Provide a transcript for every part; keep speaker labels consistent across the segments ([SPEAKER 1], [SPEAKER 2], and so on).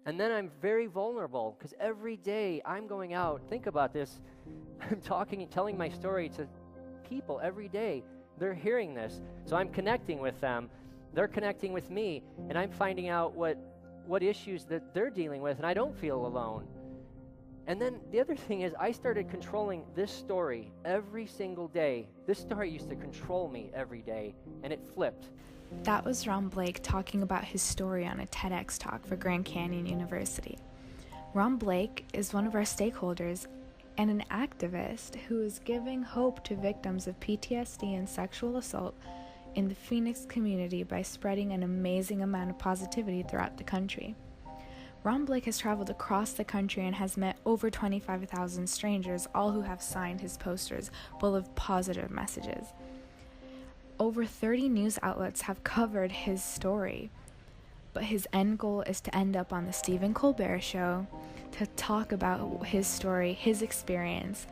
[SPEAKER 1] And then I'm very vulnerable because every day I'm going out, think about this, I'm talking and telling my story to people every day. They're hearing this. So I'm connecting with them. They're connecting with me. And I'm finding out what issues that they're dealing with, and I don't feel alone. And then the other thing is I started controlling this story every single day. This story used to control me every day, and it flipped.
[SPEAKER 2] That was Ron Blake talking about his story on a TEDx talk for Grand Canyon University. Ron Blake is one of our stakeholders and an activist who is giving hope to victims of PTSD and sexual assault in the Phoenix community by spreading an amazing amount of positivity throughout the country. Ron Blake has traveled across the country and has met over 25,000 strangers, all who have signed his posters full of positive messages. Over 30 news outlets have covered his story, but his end goal is to end up on the Stephen Colbert show to talk about his story, his experience,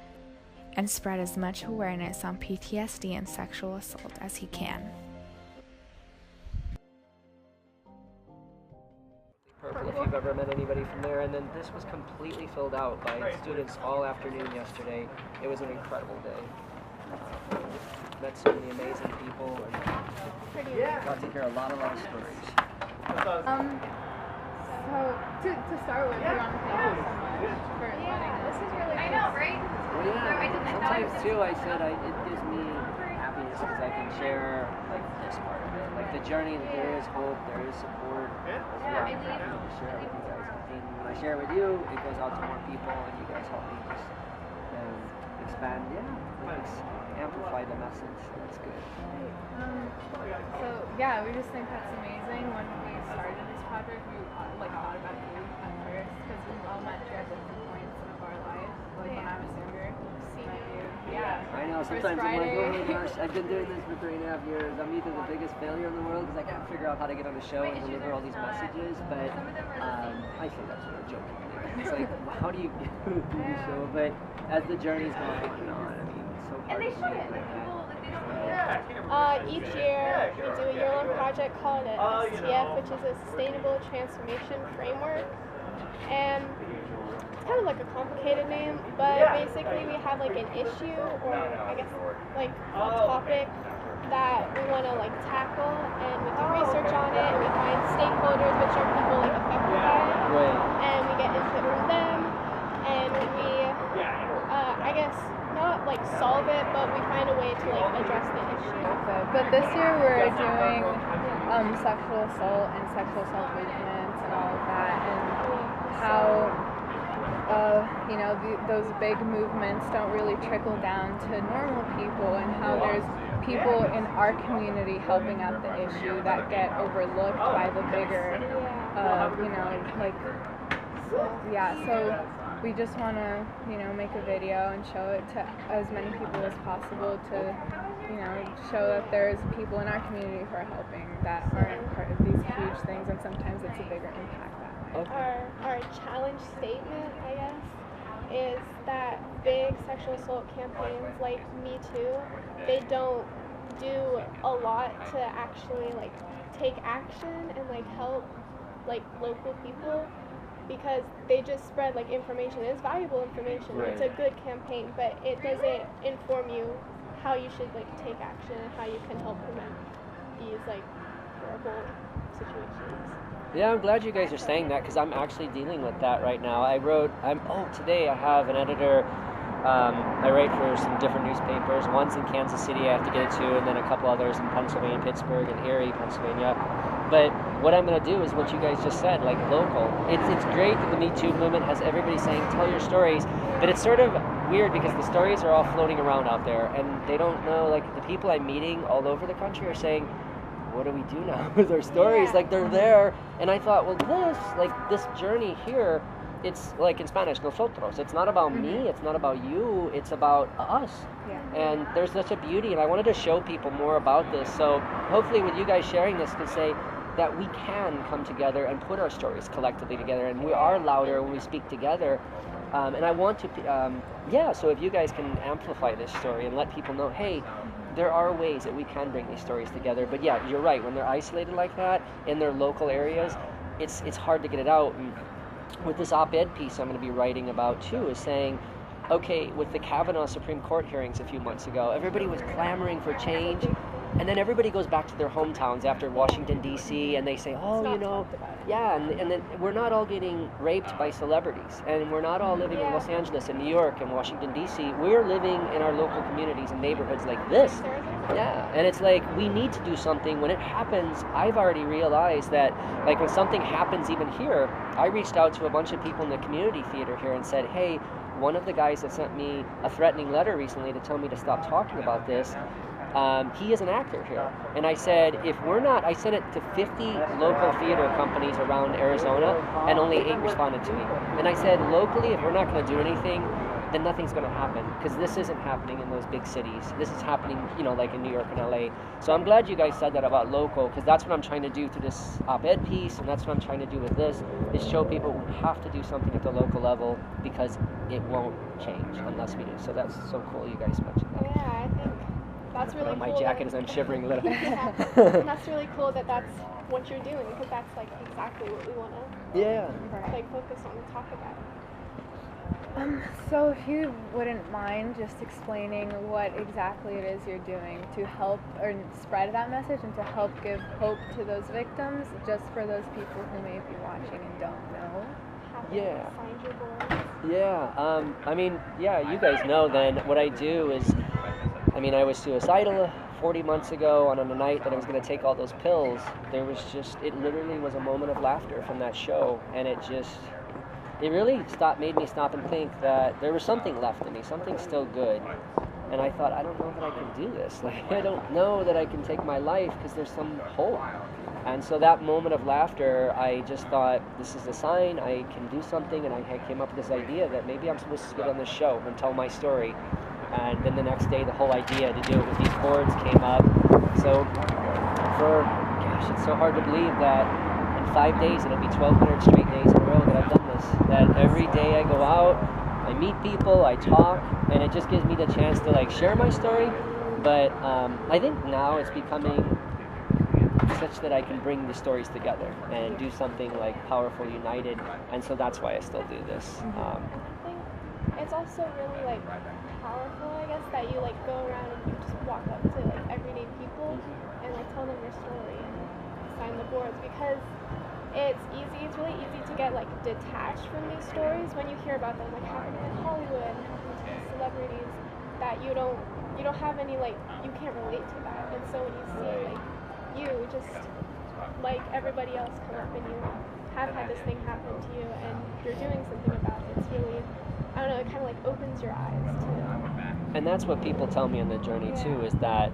[SPEAKER 2] and spread as much awareness on PTSD and sexual assault as he can.
[SPEAKER 1] Perfect if you've ever met anybody from there. And then this was completely filled out by students all afternoon yesterday. It was an incredible day. Met so many amazing people and got to hear a lot of stories.
[SPEAKER 3] So to start with, we want to thank you so much for letting us. This is really cool. I know, right?
[SPEAKER 1] Well, yeah, sometimes too I said it gives me happiness because I can share like this part of it. Like the journey, there is hope, there is support. Yeah, I'm happy to share with you guys. And when I share with you, it goes out to more people and you guys help me just expand, amplify the message. So that's good.
[SPEAKER 3] So yeah, we just think that's amazing. When we started this project, we thought about you at first because we all met you at different points of our life. Like when I was younger, met you. Yeah.
[SPEAKER 1] I know. Sometimes I'm like, oh my gosh, I've been doing this for 3.5 years. I'm either the biggest failure in the world because I can't figure out how to get on the show and deliver all these messages. But I think that's what I'm joking. It's like, how do you do the show? But as the journey's going on, I mean, it's so hard to believe like that.
[SPEAKER 4] Each year we do a year-long project called STF, which is a Sustainable Transformation Framework, and it's kind of like a complicated name, but basically we have like an issue or I guess like a topic that we want to like tackle, and we do research on it, and we find stakeholders, which are people like affected by it, and we get input from them, and we I guess not like solve it, but we find a way to like address the issue.
[SPEAKER 3] But this year we're doing sexual assault and sexual assault movements and all of that, and how those big movements don't really trickle down to normal people, and how there's people in our community helping out the issue that get overlooked by the bigger, so we just want to, make a video and show it to as many people as possible to, show that there's people in our community who are helping that aren't part of these huge things, and sometimes it's a bigger impact that way.
[SPEAKER 4] Our challenge statement, I guess, is that big sexual assault campaigns like Me Too, they don't do a lot to actually like take action and like help like local people, because they just spread like information. It's valuable information. Right. It's a good campaign, but it doesn't inform you how you should like take action and how you can help prevent these like horrible situations.
[SPEAKER 1] Yeah, I'm glad you guys are saying that because I'm actually dealing with that right now. Today I have an editor. I write for some different newspapers. One's in Kansas City I have to get it to, and then a couple others in Pennsylvania, Pittsburgh, and Erie, Pennsylvania. But what I'm going to do is what you guys just said, like local. It's great that the Me Too movement has everybody saying, tell your stories, but it's sort of weird because the stories are all floating around out there, and they don't know, like the people I'm meeting all over the country are saying, what do we do now with our stories? Yeah. Like they're there, and I thought, well, this journey here, it's like in Spanish, nosotros. It's not about me, it's not about you, it's about us. Yeah. And there's such a beauty, and I wanted to show people more about this. So hopefully with you guys sharing this can say that we can come together and put our stories collectively together, and we are louder when we speak together. And I want to, so if you guys can amplify this story and let people know, hey, there are ways that we can bring these stories together. But yeah, you're right, when they're isolated like that in their local areas, it's hard to get it out. And with this op-ed piece I'm going to be writing about too, is saying, okay, with the Kavanaugh Supreme Court hearings a few months ago, everybody was clamoring for change, and then everybody goes back to their hometowns after Washington, D.C., and they say, oh, you know, yeah, and then we're not all getting raped by celebrities, and we're not all living in Los Angeles and New York and Washington, D.C. We're living in our local communities and neighborhoods like this. Yeah, and it's like, we need to do something. When it happens, I've already realized that, like, when something happens even here, I reached out to a bunch of people in the community theater here and said, hey, one of the guys that sent me a threatening letter recently to tell me to stop talking about this, he is an actor here. And I said, if we're not, I sent it to 50 local theater companies around Arizona, and only 8 responded to me. And I said, locally, if we're not going to do anything, then nothing's going to happen, because this isn't happening in those big cities. This is happening, you know, like in New York and LA. So I'm glad you guys said that about local, because that's what I'm trying to do through this op-ed piece, and that's what I'm trying to do with this, is show people we have to do something at the local level, because it won't change unless we do. So that's so cool you guys mentioned that.
[SPEAKER 4] Yeah, I think that's really cool.
[SPEAKER 1] My jacket as I'm shivering a little.
[SPEAKER 4] Yeah, that's really cool that that's what you're doing, because that's like exactly what we want to like focus on and talk about.
[SPEAKER 3] So if you wouldn't mind just explaining what exactly it is you're doing to help or spread that message and to help give hope to those victims, just for those people who may be watching and don't know.
[SPEAKER 1] Yeah.
[SPEAKER 4] Find your voice.
[SPEAKER 1] Yeah, I mean, yeah, you guys know then what I do is, I mean, I was suicidal 40 months ago, on a night that I was going to take all those pills. There was just, it literally was a moment of laughter from that show, and it really made me stop and think that there was something left in me, something still good. And I thought, I don't know that I can do this. Like, I don't know that I can take my life, because there's some hope. And so that moment of laughter, I just thought, this is a sign, I can do something, and I came up with this idea that maybe I'm supposed to get on this show and tell my story. And then the next day, the whole idea to do it with these boards came up. So it's so hard to believe that in 5 days, it'll be 1,200 straight days in a row that I've done this. That every day I go out, I meet people, I talk, and it just gives me the chance to like share my story. But I think now it's becoming such that I can bring the stories together and do something like powerful, united, and so that's why I still do this.
[SPEAKER 4] I think it's also really like powerful, I guess, that you like go around and you just walk up to like everyday people and like tell them your story and sign the boards, because it's really easy to get like detached from these stories when you hear about them like happening in Hollywood and happening to celebrities, that you don't have any, like, you can't relate to that. And so when you see like you just like everybody else come up and you have had this thing happen to you and you're doing something about it, it's really, I don't know, it kind of like opens your eyes to it.
[SPEAKER 1] And that's what people tell me on the journey too, is that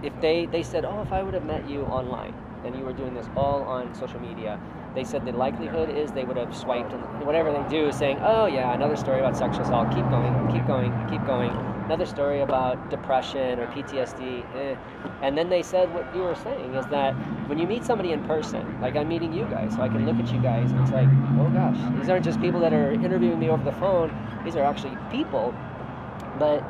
[SPEAKER 1] if they said, oh, if I would have met you online and you were doing this all on social media, they said the likelihood is they would have swiped, and whatever they do is saying, oh yeah, another story about sexual assault, keep going, keep going, keep going. Another story about depression or PTSD. And then they said what you were saying, is that when you meet somebody in person, like I'm meeting you guys, so I can look at you guys, and it's like, oh gosh, these aren't just people that are interviewing me over the phone, these are actually people. But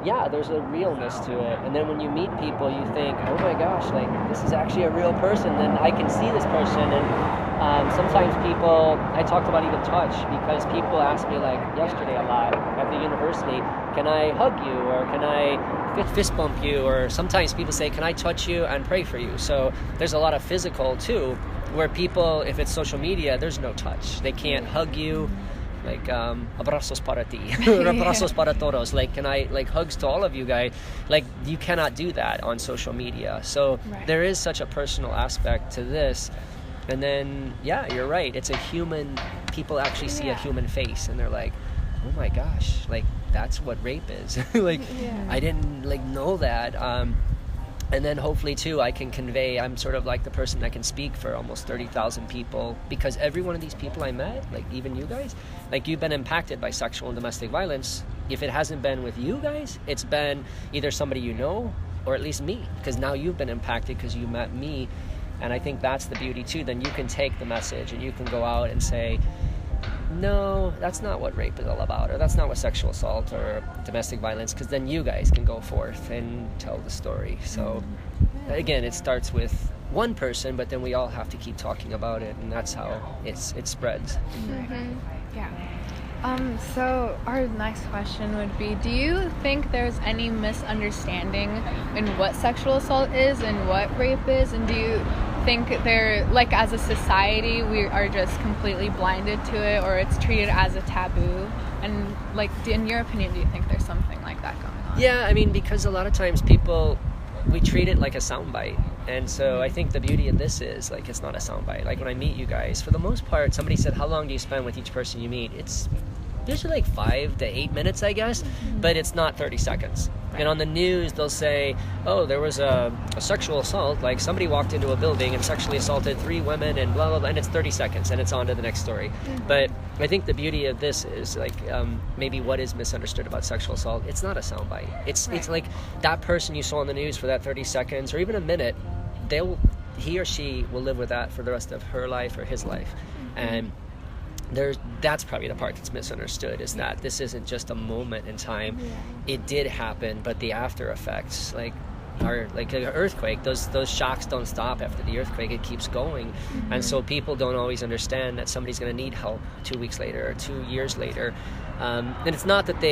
[SPEAKER 1] yeah, there's a realness to it. And then when you meet people, you think, oh my gosh, like this is actually a real person, and I can see this person. And sometimes people, I talked about even touch, because people ask me, like yesterday a lot at the university, can I hug you, or can I fist bump you, or sometimes people say, can I touch you and pray for you? So there's a lot of physical too, where people, if it's social media, there's no touch. They can't hug you. Like, abrazos para ti, or abrazos para todos. Like, can I, like, hugs to all of you guys? Like, you cannot do that on social media. So there is such a personal aspect to this. And then, yeah, you're right. It's a human, people actually see a human face, and they're like, oh my gosh, like, that's what rape is. Like, I didn't, like, know that. And then hopefully, too, I can convey, I'm sort of like the person that can speak for almost 30,000 people, because every one of these people I met, like even you guys, like you've been impacted by sexual and domestic violence. If it hasn't been with you guys, it's been either somebody you know, or at least me, because now you've been impacted because you met me. And I think that's the beauty, too. Then you can take the message and you can go out and say, no, that's not what rape is all about, or that's not what sexual assault or domestic violence, because then you guys can go forth and tell the story. So again, it starts with one person, but then we all have to keep talking about it, and that's how it spreads.
[SPEAKER 2] Yeah.
[SPEAKER 3] So our next question would be, do you think there's any misunderstanding in what sexual assault is and what rape is? And do you think they're, like, as a society, we are just completely blinded to it, or it's treated as a taboo? And, like, in your opinion, do you think there's something like that going on?
[SPEAKER 1] Yeah, I mean, because a lot of times we treat it like a soundbite. And so I think the beauty of this is, like, it's not a soundbite. Like, when I meet you guys, for the most part, somebody said, how long do you spend with each person you meet? It's usually like 5 to 8 minutes, I guess, but it's not 30 seconds. Right. And on the news, they'll say, oh, there was a sexual assault, like somebody walked into a building and sexually assaulted 3 women and blah, blah, blah, and it's 30 seconds, and it's on to the next story. But I think the beauty of this is, like, maybe what is misunderstood about sexual assault, it's not a soundbite. It's like that person you saw on the news for that 30 seconds or even a minute, he or she will live with that for the rest of her life or his life. And that's probably the part that's misunderstood, is that this isn't just a moment in time. It did happen, but the after effects, like an earthquake, those shocks don't stop after the earthquake. It keeps going. And so people don't always understand that somebody's going to need help 2 weeks later or 2 years later. And it's not that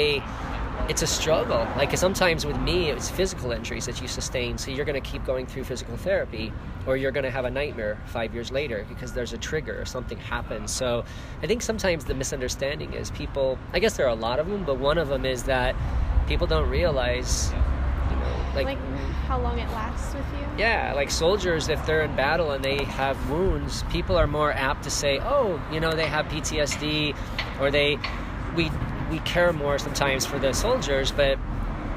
[SPEAKER 1] it's a struggle. Like, sometimes with me, it's physical injuries that you sustain, so you're going to keep going through physical therapy, or you're going to have a nightmare 5 years later because there's a trigger or something happens. So I think sometimes the misunderstanding is people, I guess there are a lot of them, but one of them is that people don't realize, like
[SPEAKER 4] how long it lasts with you.
[SPEAKER 1] Yeah, like soldiers, if they're in battle and they have wounds, people are more apt to say, oh, they have PTSD, or we care more sometimes for the soldiers, but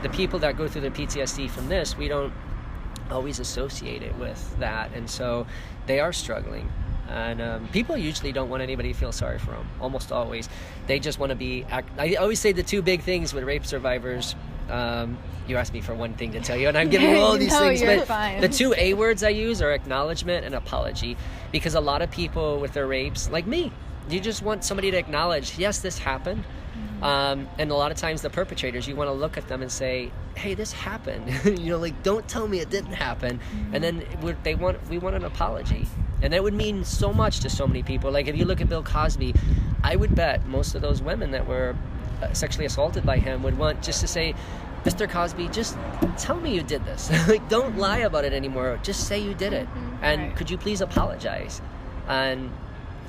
[SPEAKER 1] the people that go through the PTSD from this, we don't always associate it with that, and so they are struggling. And people usually don't want anybody to feel sorry for them, almost always. They just want to be... I always say the 2 big things with rape survivors... you asked me for one thing to tell you, and I'm giving you all these things, but
[SPEAKER 3] fine.
[SPEAKER 1] The 2 A words I use are acknowledgement and apology, because a lot of people with their rapes, like me, you just want somebody to acknowledge, yes, this happened. And a lot of times the perpetrators, you want to look at them and say, hey, this happened. Like, don't tell me it didn't happen. And then we want an apology. And that would mean so much to so many people. Like, if you look at Bill Cosby, I would bet most of those women that were sexually assaulted by him would want just to say, Mr. Cosby, just tell me you did this. Like, don't lie about it anymore. Just say you did it. And could you please apologize? And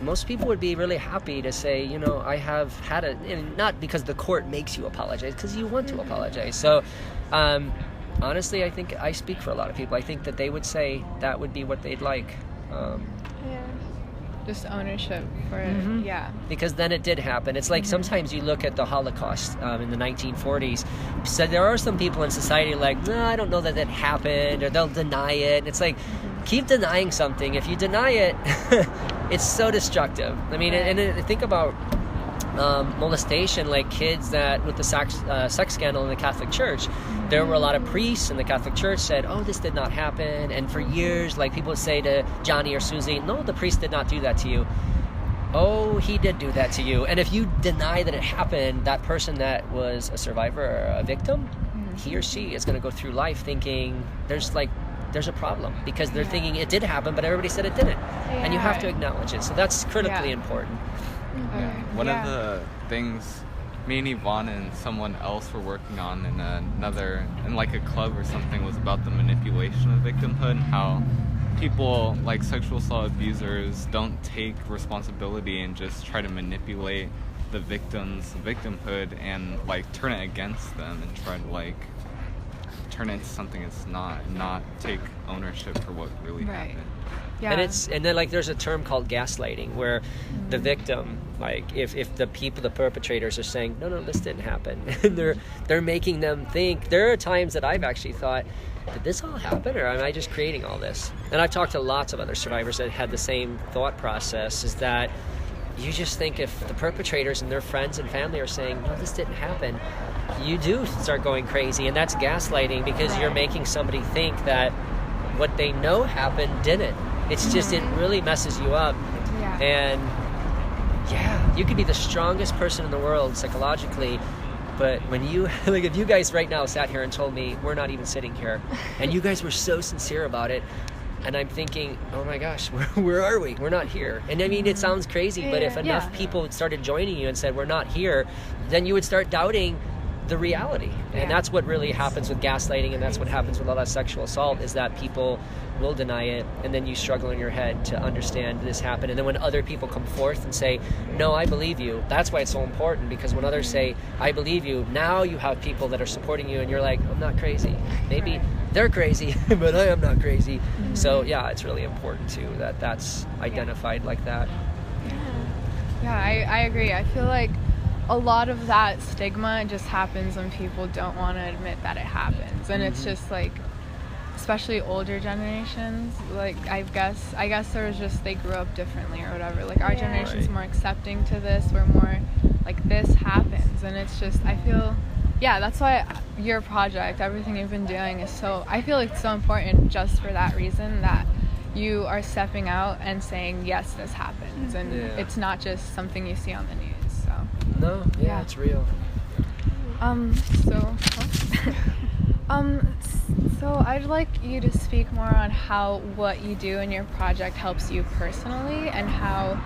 [SPEAKER 1] most people would be really happy to say, I have had and not because the court makes you apologize, because you want to apologize. So, honestly, I think I speak for a lot of people. I think that they would say that would be what they'd like.
[SPEAKER 3] Just ownership for it,
[SPEAKER 1] Because then it did happen. It's like sometimes you look at the Holocaust in the 1940s. So there are some people in society like, no, I don't know that happened, or they'll deny it. And it's like, keep denying something. If you deny it, it's so destructive. I mean, and think about molestation, like kids that with the sex scandal in the Catholic Church, there were a lot of priests in the Catholic Church said, oh, this did not happen. And for years, like, people would say to Johnny or Susie, no, the priest did not do that to you. Oh, he did do that to you. And if you deny that it happened, that person that was a survivor or a victim, he or she is going to go through life thinking there's a problem, because they're thinking it did happen, but everybody said it didn't. And you have to acknowledge it. So that's critically important.
[SPEAKER 5] One of the things me and Yvonne and someone else were working on in like a club or something was about the manipulation of victimhood, how people like sexual assault abusers don't take responsibility and just try to manipulate the victim's victimhood and like turn it against them and try to like turn it into something it's not, and not take ownership for what really happened.
[SPEAKER 1] Yeah. And then like there's a term called gaslighting, where the victim, like if the perpetrators are saying, no, this didn't happen, and they're making them think. There are times that I've actually thought, did this all happen, or am I just creating all this? And I've talked to lots of other survivors that had the same thought process, is that you just think if the perpetrators and their friends and family are saying, no, this didn't happen, you do start going crazy. And that's gaslighting, because you're making somebody think that what they know happened didn't. It's just, it really messes you up. And you could be the strongest person in the world psychologically, but when you, like if you guys right now sat here and told me we're not even sitting here, and you guys were so sincere about it, And I'm thinking, oh my gosh, where are we? We're not here. And I mean, it sounds crazy, but if enough people started joining you and said, we're not here, then you would start doubting the reality. And that's what really happens with gaslighting, and that's what happens with all that sexual assault, is that people will deny it, and then you struggle in your head to understand this happened. And then when other people come forth and say, no, I believe you, that's why it's so important, because when others say, I believe you, now you have people that are supporting you, and you're like, I'm not crazy. Maybe they're crazy, but I am not crazy. So yeah, it's really important too that that's identified like that.
[SPEAKER 3] Yeah, I agree. I feel like a lot of that stigma just happens when people don't want to admit that it happens, and it's just like, especially older generations, like I guess there was just, they grew up differently or whatever. Like our generation's more accepting to this. We're more like, this happens, and it's just, I feel, that's why your project, everything you've been doing is so, I feel like it's so important just for that reason, that you are stepping out and saying, yes, this happens, and it's not just something you see on the news. So
[SPEAKER 1] no, it's real.
[SPEAKER 3] So I'd like you to speak more on how what you do in your project helps you personally, and how,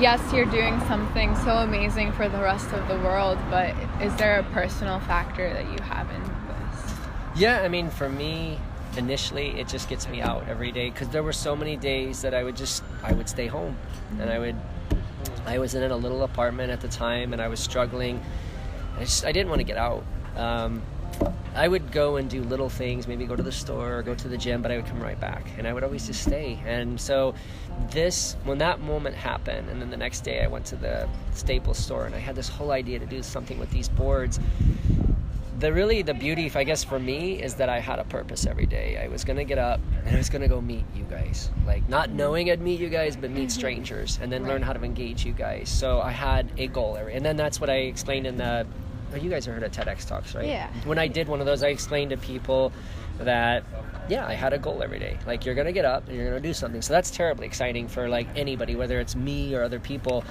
[SPEAKER 3] yes, you're doing something so amazing for the rest of the world, but is there a personal factor that you have in this?
[SPEAKER 1] Yeah, I mean, for me, initially, it just gets me out every day, because there were so many days that I would stay home, and I was in a little apartment at the time, and I was struggling. I didn't want to get out. I would go and do little things, maybe go to the store or go to the gym, but I would come right back, and I would always just stay. And so when that moment happened, and then the next day I went to the Staples store, and I had this whole idea to do something with these boards. The beauty, I guess, for me, is that I had a purpose every day. I was going to get up, and I was going to go meet you guys. Like, not knowing I'd meet you guys, but meet strangers, and then learn how to engage you guys. So I had a goal and then that's what I explained in the, you guys have heard of TEDx talks, right? Yeah. When I did one of those, I explained to people that, I had a goal every day. Like, you're going to get up, and you're going to do something. So that's terribly exciting for, like, anybody, whether it's me or other people.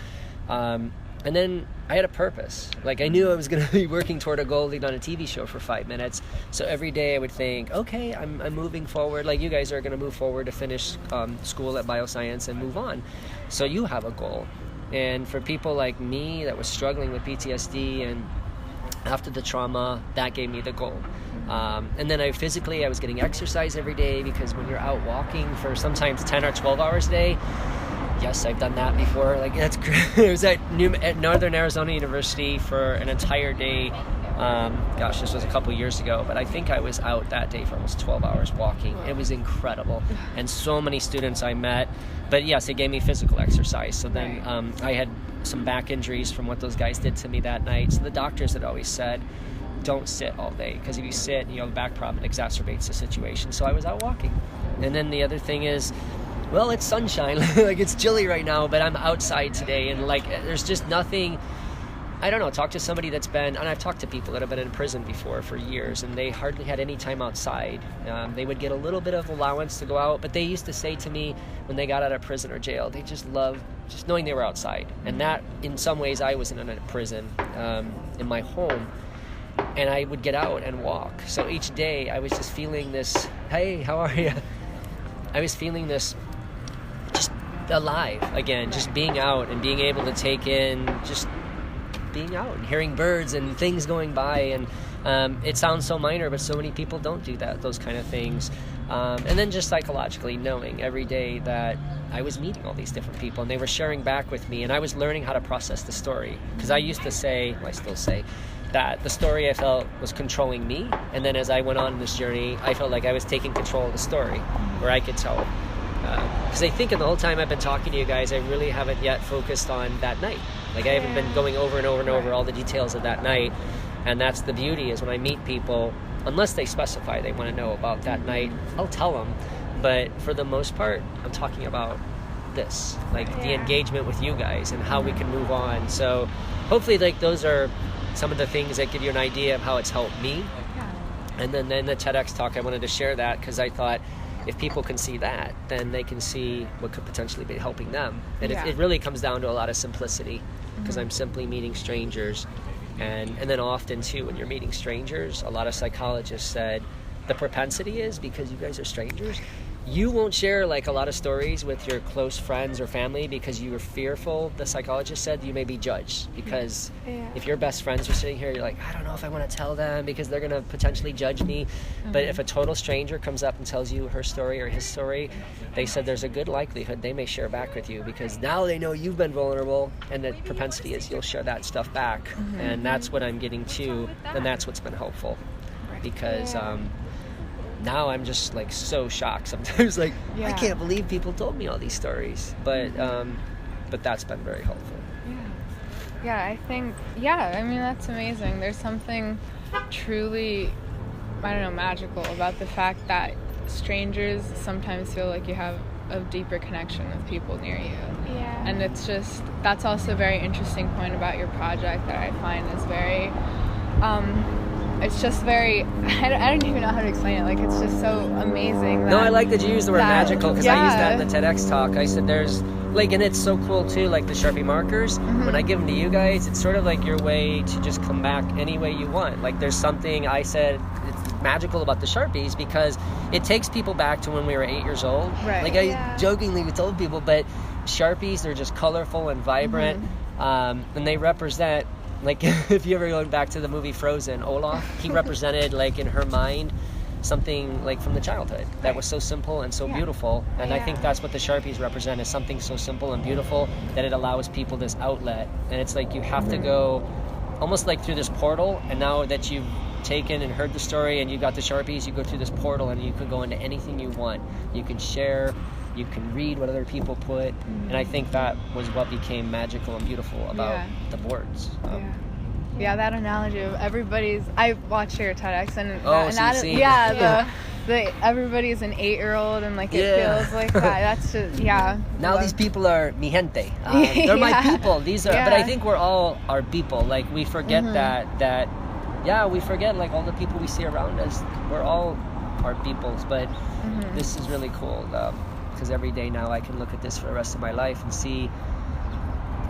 [SPEAKER 1] And then I had a purpose. Like, I knew I was going to be working toward a goal, lead on a TV show for 5 minutes. So every day I would think, okay, I'm moving forward. Like, you guys are going to move forward to finish school at bioscience and move on. So you have a goal. And for people like me that was struggling with PTSD, and after the trauma, that gave me the goal. And then I was getting exercise every day, because when you're out walking for sometimes 10 or 12 hours a day, yes, I've done that before. Like, that's great. It was at Northern Arizona University for an entire day. This was a couple years ago, but I think I was out that day for almost 12 hours walking. It was incredible. And so many students I met. But yes, it gave me physical exercise. So then I had some back injuries from what those guys did to me that night. So the doctors had always said, don't sit all day, because if you sit and you have a back problem, it exacerbates the situation. So I was out walking. And then the other thing is, well, it's sunshine. Like, it's chilly right now, but I'm outside today, and like, there's just nothing. I don't know, talk to somebody that's been, and I've talked to people that have been in prison before for years, and they hardly had any time outside. They would get a little bit of allowance to go out, but they used to say to me when they got out of prison or jail, they just loved just knowing they were outside. And that, in some ways, I was in a prison in my home, and I would get out and walk. So each day I was just feeling this, hey, how are you? I was feeling this just alive again, just being out and being able to take in just being out and hearing birds and things going by. And it sounds so minor, but so many people don't do those kind of things. And then just psychologically knowing every day that I was meeting all these different people, and they were sharing back with me, and I was learning how to process the story. Because I used to say, well, I still say, that the story I felt was controlling me, and then as I went on this journey, I felt like I was taking control of the story, where I could tell. Because I think in the whole time I've been talking to you guys, I really haven't yet focused on that night. Like, I haven't been going over and over and over all the details of that night. And that's the beauty, is when I meet people, unless they specify they want to know about that night, I'll tell them. But for the most part, I'm talking about this, like the engagement with you guys and how we can move on. So hopefully, like, those are some of the things that give you an idea of how it's helped me. And then the TEDx talk, I wanted to share that because I thought if people can see that, then they can see what could potentially be helping them. And it really comes down to a lot of simplicity, because I'm simply meeting strangers. And then often, too, when you're meeting strangers, a lot of psychologists said the propensity is, because you guys are strangers, you won't share like a lot of stories with your close friends or family because you are fearful, the psychologist said, you may be judged. Because if your best friends are sitting here, you're like, I don't know if I want to tell them because they're going to potentially judge me. But if a total stranger comes up and tells you her story or his story, they said there's a good likelihood they may share back with you because now they know you've been vulnerable, and the propensity is you'll share that stuff back. And that's what I'm getting to, and that's what's been helpful. Because now I'm just like so shocked sometimes, like I can't believe people told me all these stories, but that's been very helpful.
[SPEAKER 3] I think I mean, that's amazing. There's something truly, I don't know, magical about the fact that strangers sometimes feel like you have a deeper connection with people near you. And it's just, that's also a very interesting point about your project that I find is very it's just very, I don't even know how to explain it. Like, it's just so amazing.
[SPEAKER 1] No, I like that you use the word magical, because I used that in the TEDx talk. I said there's, like, and it's so cool too, like the Sharpie markers. When I give them to you guys, it's sort of like your way to just come back any way you want. Like, there's something I said it's magical about the Sharpies because it takes people back to when we were 8 years old. Like, I jokingly told people, but Sharpies, they're just colorful and vibrant, and they represent, like, if you ever go back to the movie Frozen, Olaf, he represented, like, in her mind, something, like, from the childhood that was so simple and so beautiful. And I think that's what the Sharpies represent, is something so simple and beautiful that it allows people this outlet. And it's like you have to go almost like through this portal, and now that you've taken and heard the story and you got the Sharpies, you go through this portal and you can go into anything you want. You can share, you can read what other people put, and I think that was what became magical and beautiful about the boards.
[SPEAKER 3] That analogy of I watched your TEDx, and the everybody's an 8-year-old, and like it feels like that. That's just
[SPEAKER 1] Now these people are mi gente. They're my people. These are, but I think we're all our people. Like, we forget that we forget, like, all the people we see around us. We're all our peoples. But this is really cool. Because every day now I can look at this for the rest of my life and see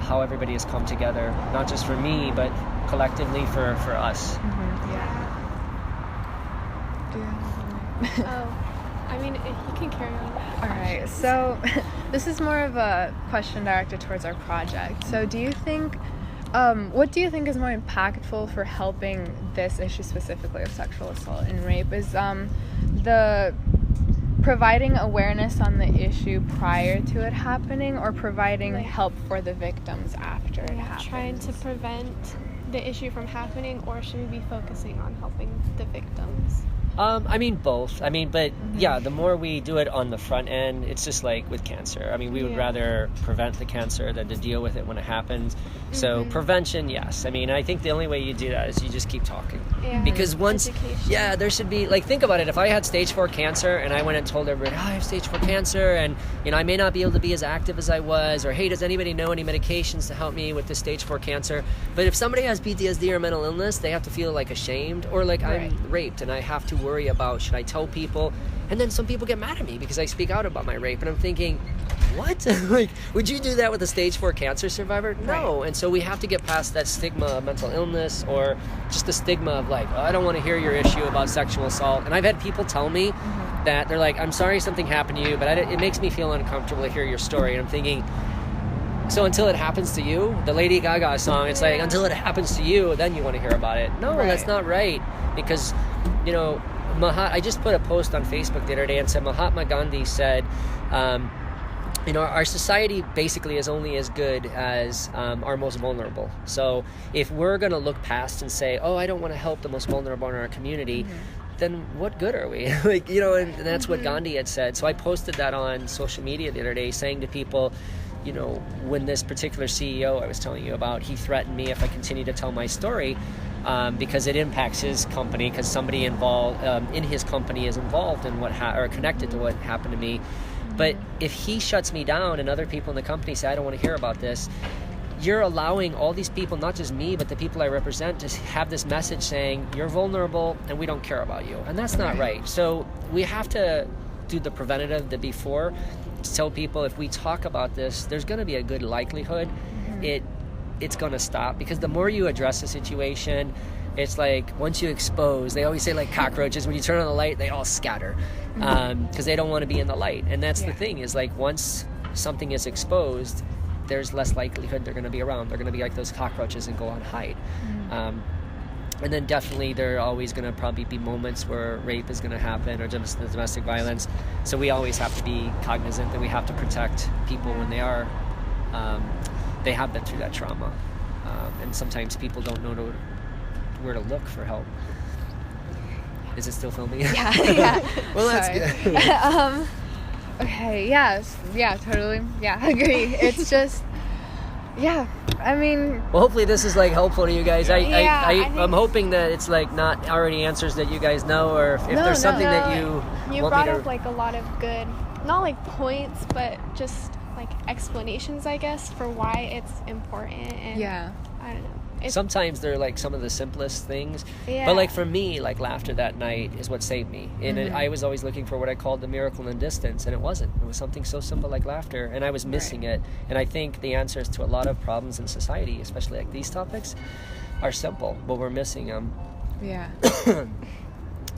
[SPEAKER 1] how everybody has come together, not just for me, but collectively for us.
[SPEAKER 4] I mean, you can carry on.
[SPEAKER 3] All right, so this is more of a question directed towards our project. So do you think, what do you think is more impactful for helping this issue specifically of sexual assault and rape? Is the providing awareness on the issue prior to it happening, or providing help for the victims after it happens?
[SPEAKER 4] Trying to prevent the issue from happening, or should we be focusing on helping the victims?
[SPEAKER 1] I mean, both. I mean, but the more we do it on the front end, it's just like with cancer. I mean, we would rather prevent the cancer than to deal with it when it happens. So prevention, yes. I mean, I think the only way you do that is you just keep talking. Because once, there should be, like, think about it. If I had stage 4 cancer and I went and told everybody, I have stage 4 cancer, and, you know, I may not be able to be as active as I was, or, hey, does anybody know any medications to help me with this stage 4 cancer? But if somebody has PTSD or mental illness, they have to feel like ashamed, or like I'm raped and I have to worry about, should I tell people? And then some people get mad at me because I speak out about my rape, and I'm thinking, what? Like, would you do that with a stage 4 cancer survivor? No. And so we have to get past that stigma of mental illness, or just the stigma of, like, I don't want to hear your issue about sexual assault. And I've had people tell me that they're like, I'm sorry something happened to you, but it makes me feel uncomfortable to hear your story. And I'm thinking, so until it happens to you, the Lady Gaga song, it's like, until it happens to you, then you want to hear about it. No, that's not right. Because, you know, I just put a post on Facebook the other day and said Mahatma Gandhi said, you know, our society basically is only as good as our most vulnerable. So if we're going to look past and say, oh, I don't want to help the most vulnerable in our community, then what good are we? Like, you know, and that's what Gandhi had said. So I posted that on social media the other day, saying to people, you know, when this particular CEO I was telling you about, he threatened me if I continue to tell my story, because it impacts his company, because somebody involved in his company is involved in or connected to what happened to me. But if he shuts me down and other people in the company say, I don't want to hear about this, you're allowing all these people, not just me, but the people I represent, to have this message saying, you're vulnerable and we don't care about you. And that's not right. So we have to do the preventative, the before, to tell people, if we talk about this, there's going to be a good likelihood it's going to stop. Because the more you address the situation, it's like once you expose, they always say like cockroaches, when you turn on the light, they all scatter because they don't want to be in the light. And that's the thing, is like once something is exposed, there's less likelihood they're going to be around. They're going to be like those cockroaches and go on hide. And then definitely there are always going to probably be moments where rape is going to happen, or just domestic violence. So we always have to be cognizant that we have to protect people when they are, they have been through that trauma. And sometimes people don't know where to look for help. Is it still filming?
[SPEAKER 3] Yeah.
[SPEAKER 1] Well, that's good.
[SPEAKER 3] Okay, yeah, totally. Yeah, I agree. It's just, yeah, I mean...
[SPEAKER 1] Well, hopefully this is, like, helpful to you guys.
[SPEAKER 4] I'm
[SPEAKER 1] hoping that it's, like, not already answers that you guys know, or if there's something that you want
[SPEAKER 4] brought
[SPEAKER 1] me to...
[SPEAKER 4] up, like, a lot of good, not, like, points, but just, like, explanations, I guess, for why it's important, and I don't know.
[SPEAKER 1] Sometimes they're like some of the simplest things,
[SPEAKER 4] Yeah.
[SPEAKER 1] but like for me, like laughter that night is what saved me. And I was always looking for what I called the miracle in distance, and it wasn't. It was something so simple like laughter, and I was missing it. And I think the answers to a lot of problems in society, especially like these topics, are simple, but we're missing them.
[SPEAKER 3] Yeah.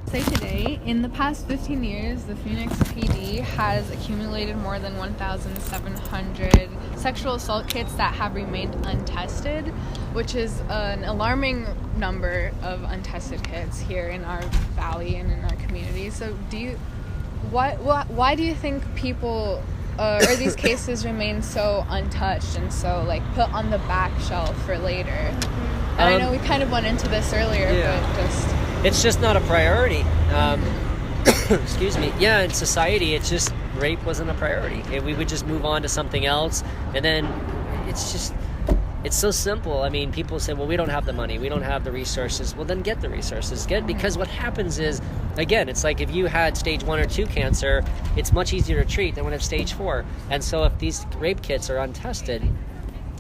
[SPEAKER 3] Say today, in the past 15 years, the Phoenix PD has accumulated more than 1,700 sexual assault kits that have remained untested, which is an alarming number of untested kits here in our valley and in our community. So why do you think people or these cases remain so untouched and so like put on the back shelf for later? And I know we kind of went into this earlier, but just...
[SPEAKER 1] It's just not a priority. Excuse me. Yeah, in society, it's just, rape wasn't a priority. We would just move on to something else, and then it's so simple. I mean, people say, well, we don't have the money, we don't have the resources. Well, then get the resources. Because what happens is, again, it's like if you had stage 1 or 2 cancer, it's much easier to treat than when it's stage 4. And so if these rape kits are untested,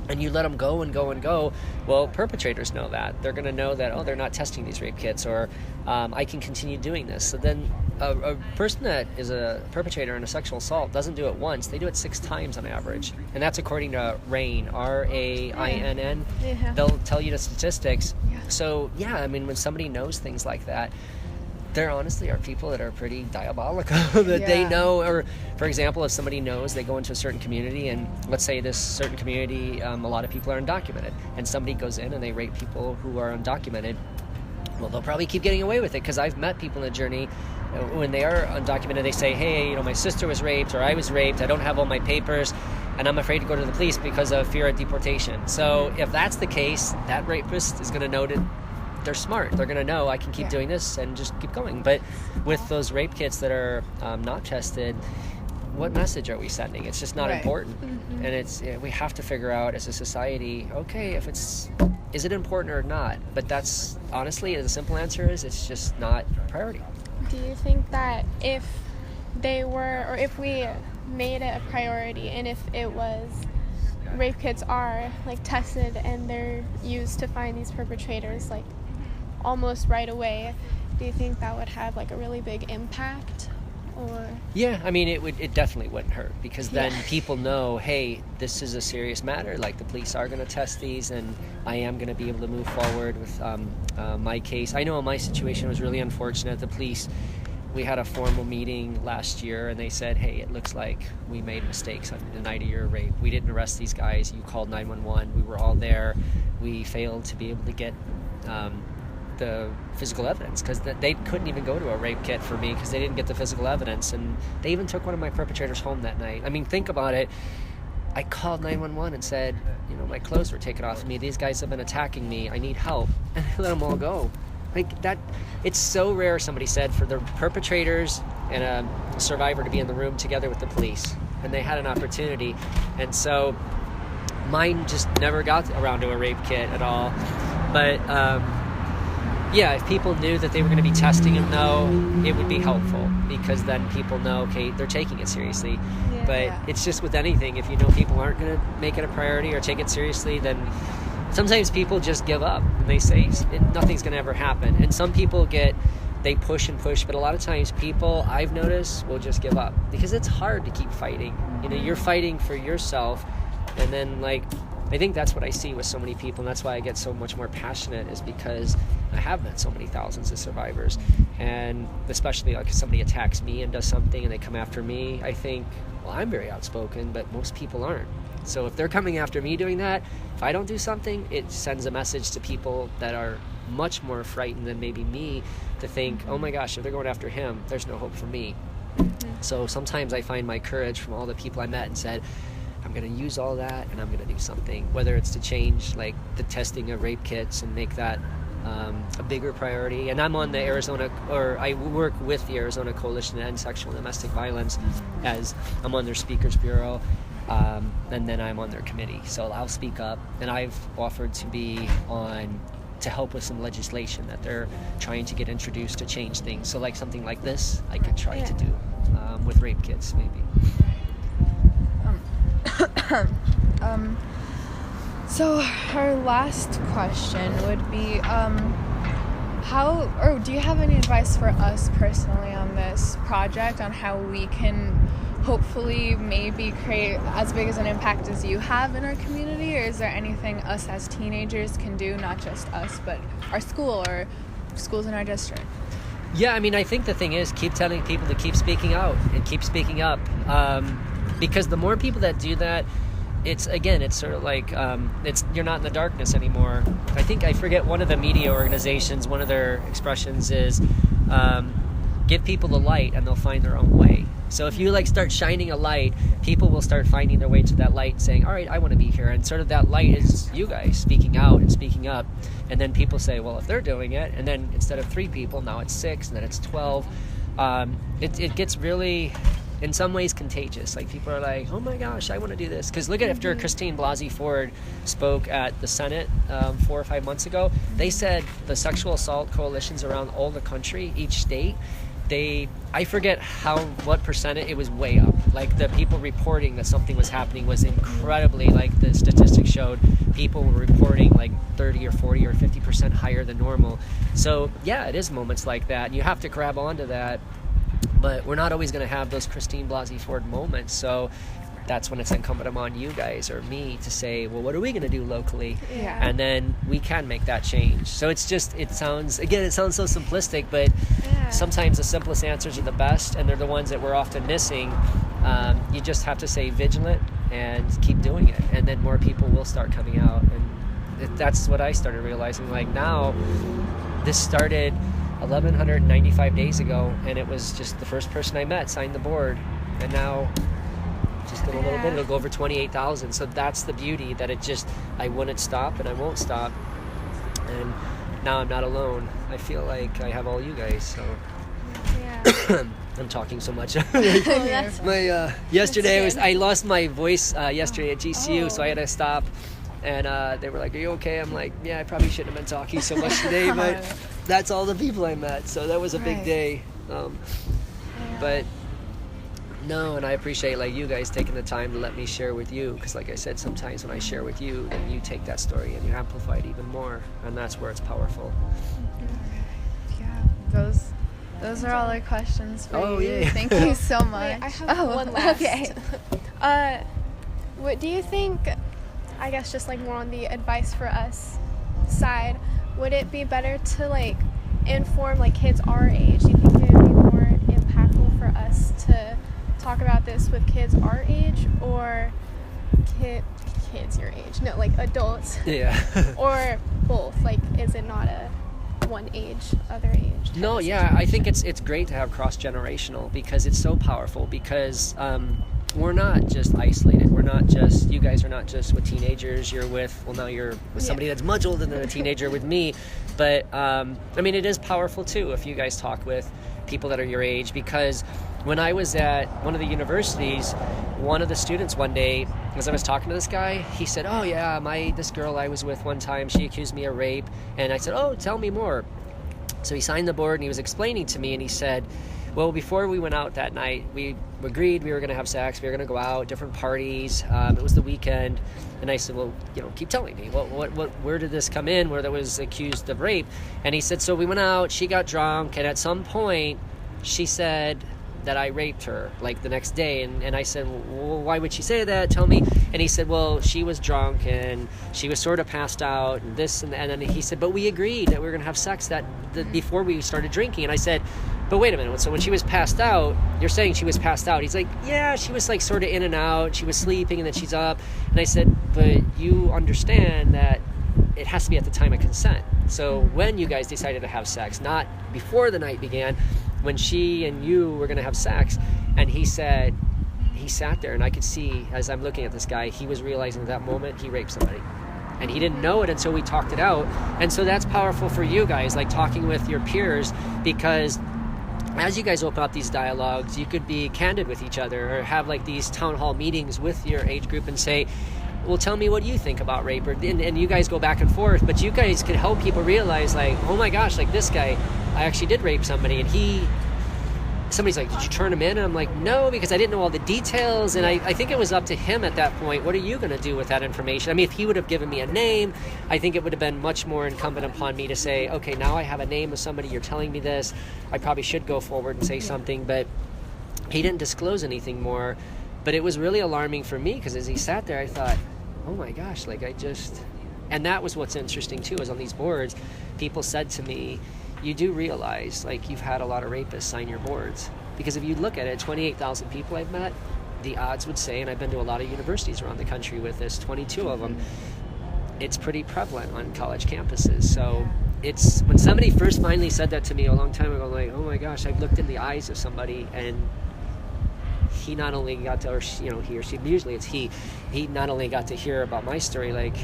[SPEAKER 1] and you let them go and go and go, well, perpetrators know that. They're going to know that, oh, they're not testing these rape kits, or I can continue doing this. So then a person that is a perpetrator in a sexual assault doesn't do it once. They do it 6 times on average. And that's according to RAINN, R-A-I-N-N.
[SPEAKER 3] Yeah.
[SPEAKER 1] They'll tell you the statistics.
[SPEAKER 3] Yeah.
[SPEAKER 1] So, yeah, I mean, when somebody knows things like that, there honestly are people that are pretty diabolical that they know. Or, for example, if somebody knows they go into a certain community, and let's say this certain community, a lot of people are undocumented, and somebody goes in and they rape people who are undocumented, well, they'll probably keep getting away with it, because I've met people in the journey when they are undocumented. They say, hey, my sister was raped, or I was raped, I don't have all my papers, and I'm afraid to go to the police because of fear of deportation. So if that's the case, that rapist is going to know that they're smart. They're going to know, I can keep doing this and just keep going. But with those rape kits that are not tested, what message are we sending? It's just not important. And we have to figure out as a society, okay, is it important or not? But that's, honestly, the simple answer is, it's just not a priority.
[SPEAKER 4] Do you think that if we made it a priority, and if it was, rape kits are like tested and they're used to find these perpetrators like almost right away, do you think that would have like a really big impact? Or
[SPEAKER 1] yeah, I mean, it definitely wouldn't hurt, because then people know, hey, this is a serious matter, like the police are going to test these, and I am going to be able to move forward with my case. I know my situation was really unfortunate. The police, we had a formal meeting last year, and they said, hey, it looks like we made mistakes on the night of your rape. We didn't arrest these guys. You called 911. We were all there. We failed to be able to get the physical evidence, because they couldn't even go to a rape kit for me because they didn't get the physical evidence. And they even took one of my perpetrators home that night. I mean, think about it. I called 911 and said, my clothes were taken off of me. These guys have been attacking me. I need help. And I let them all go. Like that, it's so rare, somebody said, for the perpetrators and a survivor to be in the room together with the police. And they had an opportunity. And so mine just never got around to a rape kit at all. But if people knew that they were going to be testing them, though, it would be helpful, because then people know, okay, they're taking it seriously. But it's just with anything, if you know people aren't going to make it a priority or take it seriously, then sometimes people just give up and they say nothing's going to ever happen. And some people they push and push, but a lot of times people, I've noticed, will just give up, because it's hard to keep fighting. You're fighting for yourself, and then I think that's what I see with so many people, and that's why I get so much more passionate, is because I have met so many thousands of survivors. And especially like if somebody attacks me and does something and they come after me, I think, well, I'm very outspoken, but most people aren't. So if they're coming after me doing that, if I don't do something, it sends a message to people that are much more frightened than maybe me to think, oh my gosh, if they're going after him, there's no hope for me. So sometimes I find my courage from all the people I met and said, I'm going to use all that and I'm going to do something, whether it's to change like the testing of rape kits and make that a bigger priority. And I'm on the I work with the Arizona Coalition to End Sexual and Domestic Violence, as I'm on their Speakers Bureau, and then I'm on their committee. So I'll speak up, and I've offered to help with some legislation that they're trying to get introduced to change things. So like something like this, I could try to do with rape kits, maybe.
[SPEAKER 2] So our last question would be, do you have any advice for us personally on this project, on how we can hopefully maybe create as big as an impact as you have in our community? Or is there anything us as teenagers can do, not just us, but our school or schools in our district?
[SPEAKER 1] Yeah, I mean, I think the thing is, keep telling people to keep speaking out and keep speaking up. Because the more people that do that, it's sort of like, you're not in the darkness anymore. I forget one of the media organizations, one of their expressions is, give people the light and they'll find their own way. So if you like start shining a light, people will start finding their way to that light, saying, all right, I want to be here. And sort of that light is you guys speaking out and speaking up. And then people say, well, if they're doing it, and then instead of 3 people, now it's 6, and then it's 12. It gets really, in some ways, contagious. Like people are like, oh my gosh, I want to do this. Because look at after Christine Blasey Ford spoke at the Senate 4 or 5 months ago, they said the sexual assault coalitions around all the country, each state, I forget what percentage, it was way up. Like the people reporting that something was happening was incredibly, like the statistics showed, people were reporting like 30 or 40 or 50% higher than normal. So yeah, it is moments like that. You have to grab onto that, but we're not always going to have those Christine Blasey Ford moments. So that's when it's incumbent upon you guys or me to say, well, what are we going to do locally?
[SPEAKER 3] Yeah.
[SPEAKER 1] And then we can make that change. So it sounds so simplistic, but sometimes the simplest answers are the best, and they're the ones that we're often missing. You just have to stay vigilant and keep doing it, and then more people will start coming out. And that's what I started realizing. Like now, this started 1,195 days ago, and it was just the first person I met signed the board, and now just in a little bit it'll go over 28,000. So that's the beauty, that I wouldn't stop and I won't stop. And now I'm not alone. I feel like I have all you guys. So I'm talking so much. Yesterday I lost my voice yesterday at GCU, so I had to stop. And they were like, are you okay? I'm like, yeah, I probably shouldn't have been talking so much today, but that's all the people I met. So that was a big day. But no, and I appreciate like you guys taking the time to let me share with you, because like I said, sometimes when I share with you, then you take that story and you amplify it even more, and that's where it's powerful.
[SPEAKER 2] Yeah, those are all our questions for you.
[SPEAKER 1] Yeah.
[SPEAKER 2] Thank you so much.
[SPEAKER 4] Wait, I have one last.
[SPEAKER 2] Okay.
[SPEAKER 4] What do you think, I guess just like more on the advice for us side, would it be better to like inform like kids our age? Do you think it would be more impactful for us to talk about this with kids our age, or kids your age? No, like adults.
[SPEAKER 1] Yeah.
[SPEAKER 4] Or both? Like, is it not a one age, other age?
[SPEAKER 1] No, yeah, I think it's great to have cross-generational, because it's so powerful, because we're not just isolated. We're not just, you guys are not just with teenagers. You're with somebody that's much older than a teenager with me. But, I mean, it is powerful too if you guys talk with people that are your age, because when I was at one of the universities, one of the students one day, as I was talking to this guy, he said, oh yeah, this girl I was with one time, she accused me of rape. And I said, oh, tell me more. So he signed the board and he was explaining to me, and he said, well, before we went out that night, we agreed we were going to have sex, we were going to go out, different parties, it was the weekend. And I said, well, keep telling me, where did this come in, where there was accused of rape? And he said, so we went out, she got drunk, and at some point she said, that I raped her, like, the next day. And I said, well, why would she say that? Tell me. And he said, well, she was drunk and she was sort of passed out and this and then he said, but we agreed that we were going to have sex before we started drinking. And I said, but wait a minute, so when she was passed out, you're saying she was passed out? He's like, yeah, she was like sort of in and out. She was sleeping and then she's up. And I said, but you understand that it has to be at the time of consent. So when you guys decided to have sex, not before the night began, when she and you were going to have sex. And he said, he sat there and I could see, as I'm looking at this guy, he was realizing at that moment he raped somebody. And he didn't know it until we talked it out. And so that's powerful for you guys, like talking with your peers, because as you guys open up these dialogues, you could be candid with each other or have like these town hall meetings with your age group and say, well, tell me what you think about rape. And you guys go back and forth, but you guys could help people realize, like, oh my gosh, like this guy, I actually did rape somebody. And somebody's like, did you turn him in? And I'm like, no, because I didn't know all the details. And I think it was up to him at that point. What are you going to do with that information? I mean, if he would have given me a name, I think it would have been much more incumbent upon me to say, okay, now I have a name of somebody, you're telling me this. I probably should go forward and say something. But he didn't disclose anything more. But it was really alarming for me, because as he sat there, I thought, oh my gosh, like and that was what's interesting too, is on these boards, people said to me, you do realize, like, you've had a lot of rapists sign your boards. Because if you look at it, 28,000 people I've met, the odds would say, and I've been to a lot of universities around the country with this, 22 of them, it's pretty prevalent on college campuses. So it's, when somebody first finally said that to me a long time ago, like, oh my gosh, I've looked in the eyes of somebody, and he not only got to, or he or she, usually it's he not only got to hear about my story, like,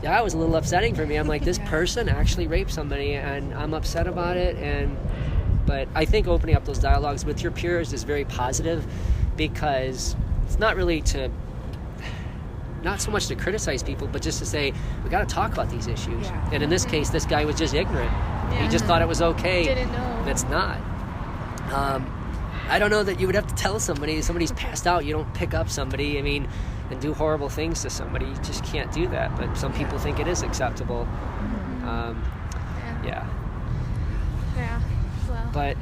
[SPEAKER 1] that was a little upsetting for me. I'm like, this person actually raped somebody, and I'm upset about it. But I think opening up those dialogues with your peers is very positive, because it's not really not so much to criticize people, but just to say, we got to talk about these issues. Yeah. And in this case, this guy was just ignorant. Yeah. He just thought it was okay.
[SPEAKER 4] Didn't know.
[SPEAKER 1] And it's not. I don't know that you would have to tell somebody's passed out, you don't pick up somebody, and do horrible things to somebody. You just can't do that. But some people think it is acceptable. Yeah. Well. But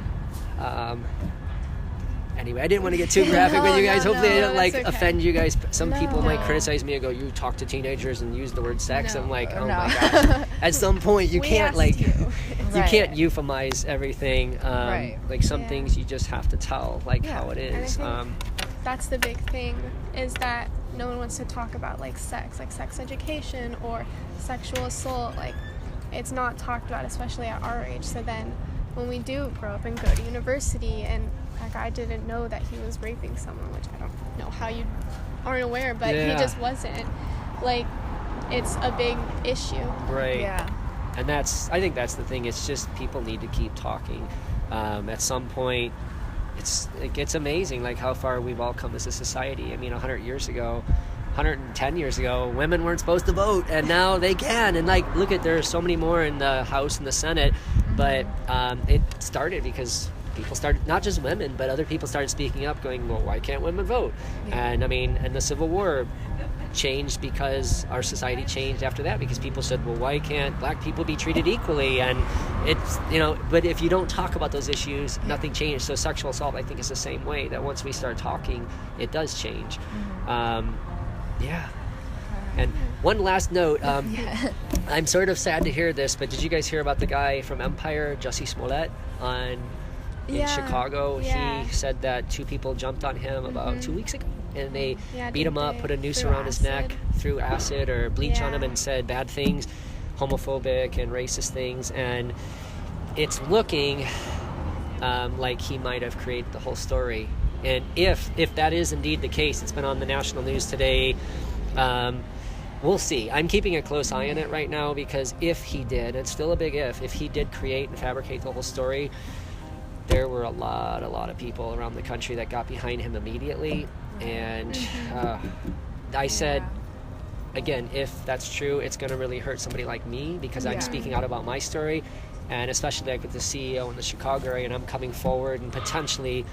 [SPEAKER 1] anyway, I didn't want to get too graphic with you guys. Hopefully I don't offend you guys. Some people might criticize me and go, you talk to teenagers and use the word sex. I'm like, oh my gosh. At some point you can't you can't euphemize everything. Like some things you just have to tell how it is.
[SPEAKER 4] That's the big thing, is that no one wants to talk about sex education or sexual assault. It's not talked about, especially at our age. So then when we do grow up and go to university, and that guy didn't know that he was raping someone, which I don't know how you aren't aware, but he just wasn't. It's a big issue.
[SPEAKER 1] Right. Yeah. And I think that's the thing. It's just people need to keep talking. At some point, it gets amazing, how far we've all come as a society. 110 years ago, women weren't supposed to vote, and now they can. And look there are so many more in the House and the Senate. But it started because people started, not just women, but other people started speaking up, going, well, why can't women vote? Yeah. And the Civil War changed because our society changed after that, because people said, well, why can't black people be treated equally? And it's, but if you don't talk about those issues, nothing changed. So sexual assault, I think, is the same way, that once we start talking, it does change. And one last note, I'm sort of sad to hear this, but did you guys hear about the guy from Empire, Jussie Smollett, in Chicago? Yeah. He said that 2 people jumped on him about 2 weeks ago, and they beat him up, put a noose around his neck, threw acid or bleach on him, and said bad things, homophobic and racist things. And it's looking like he might have created the whole story. And if that is indeed the case, it's been on the national news today. We'll see. I'm keeping a close eye on it right now, because if he did, it's still a big if he did create and fabricate the whole story, there were a lot of people around the country that got behind him immediately. And I said, again, if that's true, it's going to really hurt somebody like me, because I'm speaking out about my story, and especially with the CEO in the Chicago area, and I'm coming forward, and potentially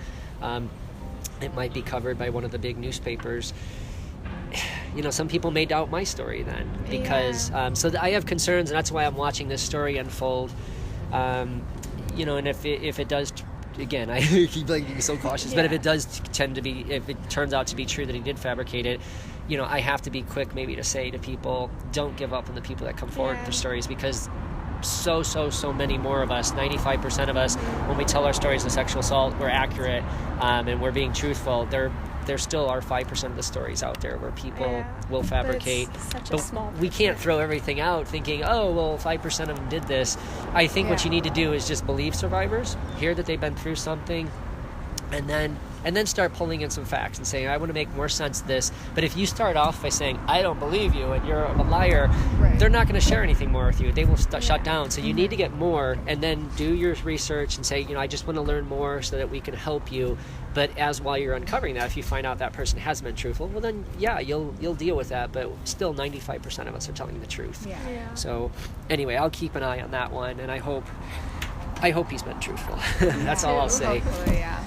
[SPEAKER 1] it might be covered by one of the big newspapers. Some people may doubt my story then, because so I have concerns, and that's why I'm watching this story unfold. And if it does again, I keep being so cautious, but if it does if it turns out to be true that he did fabricate it, you know, I have to be quick maybe to say to people, don't give up on the people that come forward with their stories, because so many more of us, 95% of us, when we tell our stories of sexual assault, we're accurate, and we're being truthful. There still are 5% of the stories out there where people will fabricate.
[SPEAKER 6] Such a small
[SPEAKER 1] we can't throw everything out thinking, oh, well, 5% of them did this. I think what you need to do is just believe survivors, hear that they've been through something, and then start pulling in some facts and saying, I want to make more sense of this. But if you start off by saying, I don't believe you and you're a liar, they're not going to share anything more with you. They will shut down. So you need to get more, and then do your research and say, you know, I just want to learn more so that we can help you. But while you're uncovering that, if you find out that person hasn't been truthful, well then, you'll deal with that. But still, 95% of us are telling the truth. So anyway, I'll keep an eye on that one, and I hope he's been truthful. That's all I'll say.
[SPEAKER 3] Hopefully, yeah.